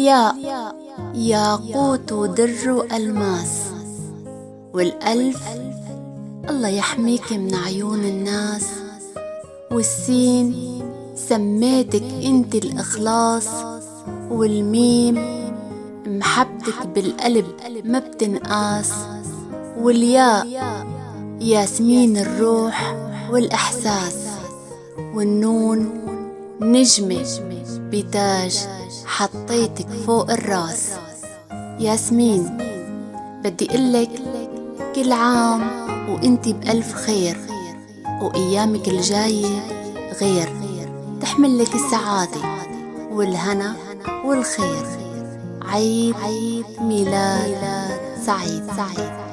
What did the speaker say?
والياء ياقوت ودر وألماس، والألف الله يحميك من عيون الناس، والسين سميتك انت الإخلاص، والميم محبتك بالقلب ما بتنقاس، والياء ياسمين الروح والإحساس، والنون نجمة بتاج حطيتك فوق الراس. ياسمين بدي قلك كل عام وانتي بألف خير، وأيامك الجاية غير، تحملك السعادة والهنا والخير. عيد ميلاد سعيد.